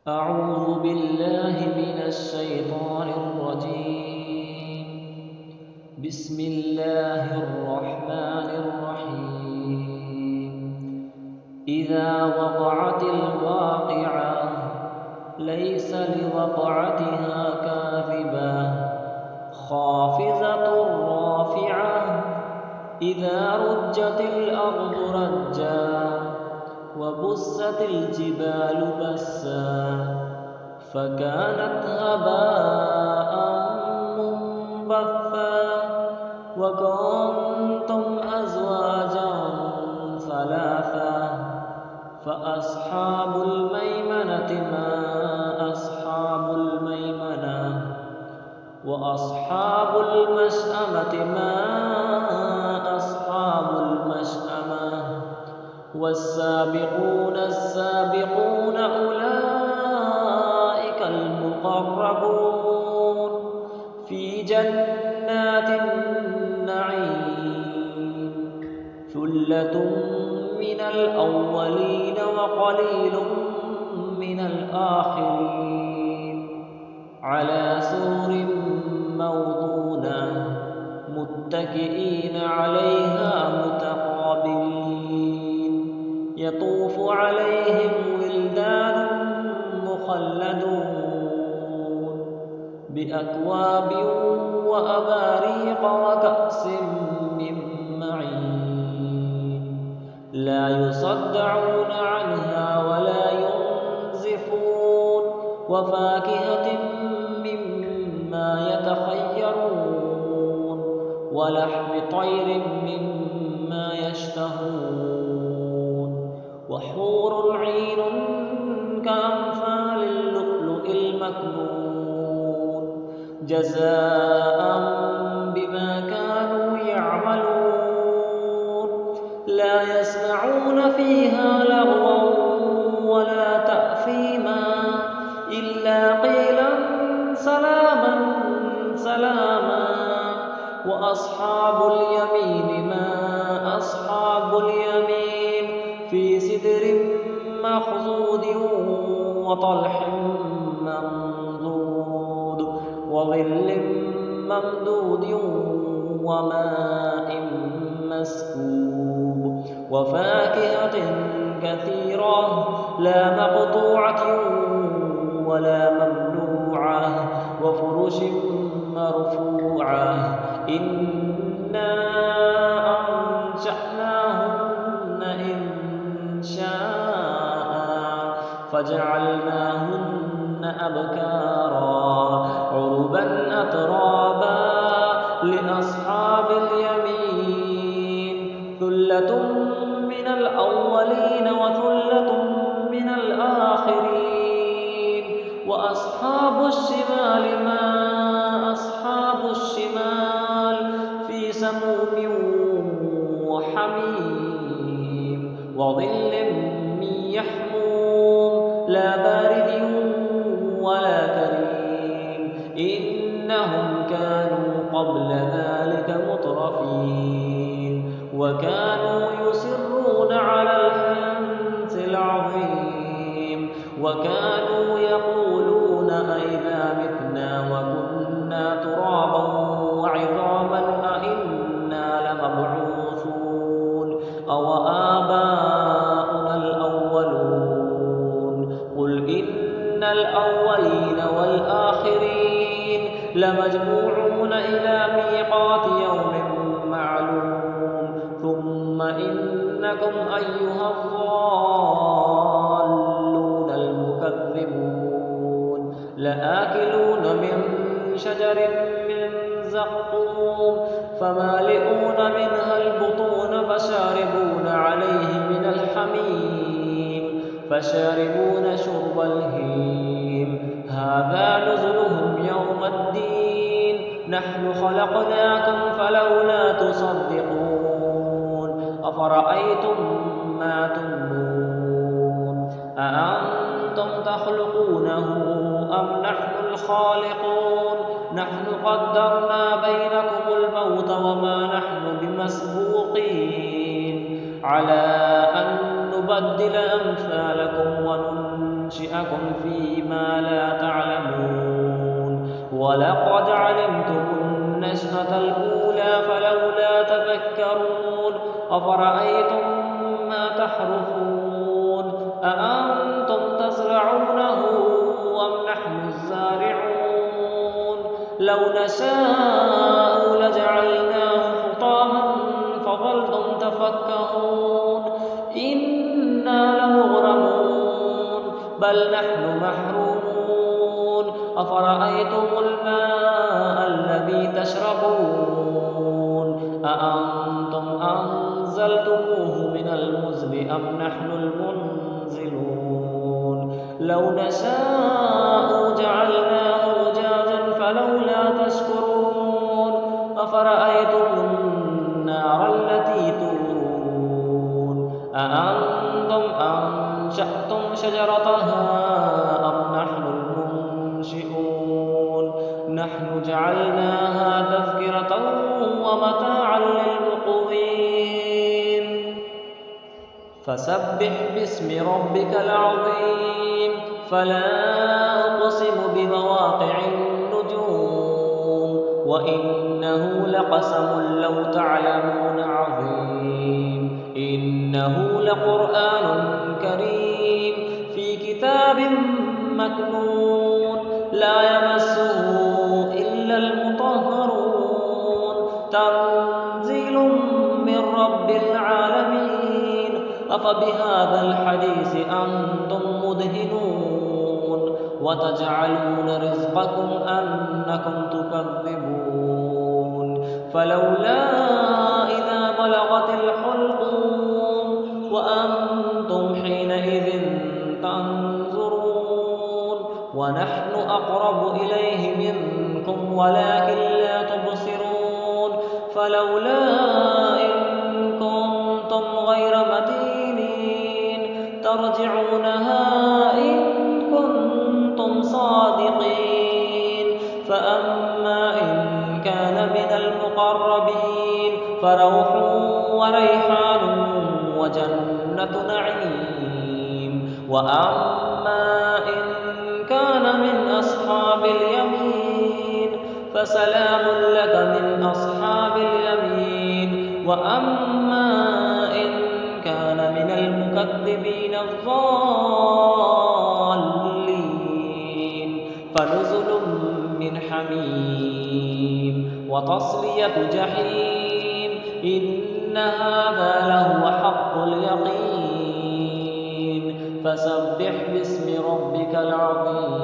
أعوذ بالله من الشيطان الرجيم. بسم الله الرحمن الرحيم. إذا وقعت الواقعة ليس لوقعتها كاذبة خافضة رافعة إذا رجت الأرض رجا وبست الجبال بسا فكانت هباء منبثا وكنتم أزواجا ثلاثا فأصحاب الميمنة ما أصحاب الميمنة وأصحاب المشأمة ما أصحاب المشأمة والسابقون السابقون أولئك المقربون في جنات النعيم ثلة من الأولين وقليل من الآخرين على سرر موضونة متكئين عليها متقابلين يطوف عليهم ولدان مخلدون بأكواب وأباريق وكأس من معين لا يصدعون عنها ولا ينزفون وفاكهة مما يتخيرون ولحم طير مما يشتهون وحور عين كأمثال اللؤلؤ المكنون جزاء بما كانوا يعملون لا يسمعون فيها لغوا ولا تأثيما إلا قيلا سلاما سلاما وأصحاب اليمين ما أصحاب اليمين في سدر مخضود وطلح منضود وظل ممدود وماء مسكوب وفاكهة كثيرة لا مقطوعة ولا ممنوعة وفرش مرفوعة إنا أنشأناهن إنشاء فجعلناهن أبكارا عربا أترابا لأصحاب اليمين ثلة من الأولين وثلة من الآخرين وأصحاب الشمال ما أصحاب الشمال في سموم وحميم وظل من يحموم لا بارد ولا كريم إنهم كانوا قبل ذلك مترفين وكانوا يصرون على الحنث العظيم وكانوا يقولون أئذا متنا وكنا ترابا وعظاما أئنا لمبعوثون أو آباؤنا الأولون قل إن الأولين والآخرين لمجموعون إلى ميقات يوم معلوم ثم إنكم أيها الضالون المكذبون لآكلون من شجر من زقوم فمالئون منها البطون فشاربون عليه من الحميم فشاربون شرب الهيم هذا نزلهم يوم الدين نحن خلقناكم فلولا تصدقون أفرأيتم ما تمنون أأنتم تخلقونه أم نحن الخالقون نحن قدرنا بينكم الموت وما نحن بمسبوقين على أن نبدل أمثالكم وننشئكم وننشئكم فيما لا تعلمون ولقد علمتم النشأة الأولى فلولا تذكرون أفرأيتم ما تحرثون أأنتم تزرعونه أم نحن الزارعون لو نشاء لجعلناه حطاما فظلتم تفكهون إنا لمغرمون بل نحن محرومون أفرأيتم الماء الذي تشربون أأنتم أنزلتموه من المزن أم نحن المنزلون لو نشاء جعلناه أجاجا فلولا تشكرون أفرأيتم النار التي تورون أأنتم أنشأتم شجرتها أم نحن المنشئون نحن جعلناها تذكرة ومتاعا للمقوين فسبح باسم ربك العظيم فلا أقسم بمواقع النجوم وإنه لقسم لو تعلمون عظيم إنه لقرآن كريم في كتاب مكنون لا يمسه إلا المطهرون تنزيل من رب العالمين أفبهذا الحديث أنتم مدهنون وتجعلون رزقكم أنكم تكذبون فلولا إذا بلغت الحلقوم وأنتم حينئذ تنظرون ونحن أقرب إليه منكم ولكن لا تبصرون فلولا إن كنتم غير مدينين ترجعونها إن كنتم صادقين فأما إن كان من المقربين فروح وريحان وجنة نعيم وأما إن كان من أصحاب اليمين فسلام لك من أصحاب اليمين وأما إن كان من المكذبين الضالين فنزل من حميم وتصلية جحيم إن هذا لهو حق اليقين فسبح باسم ربك العظيم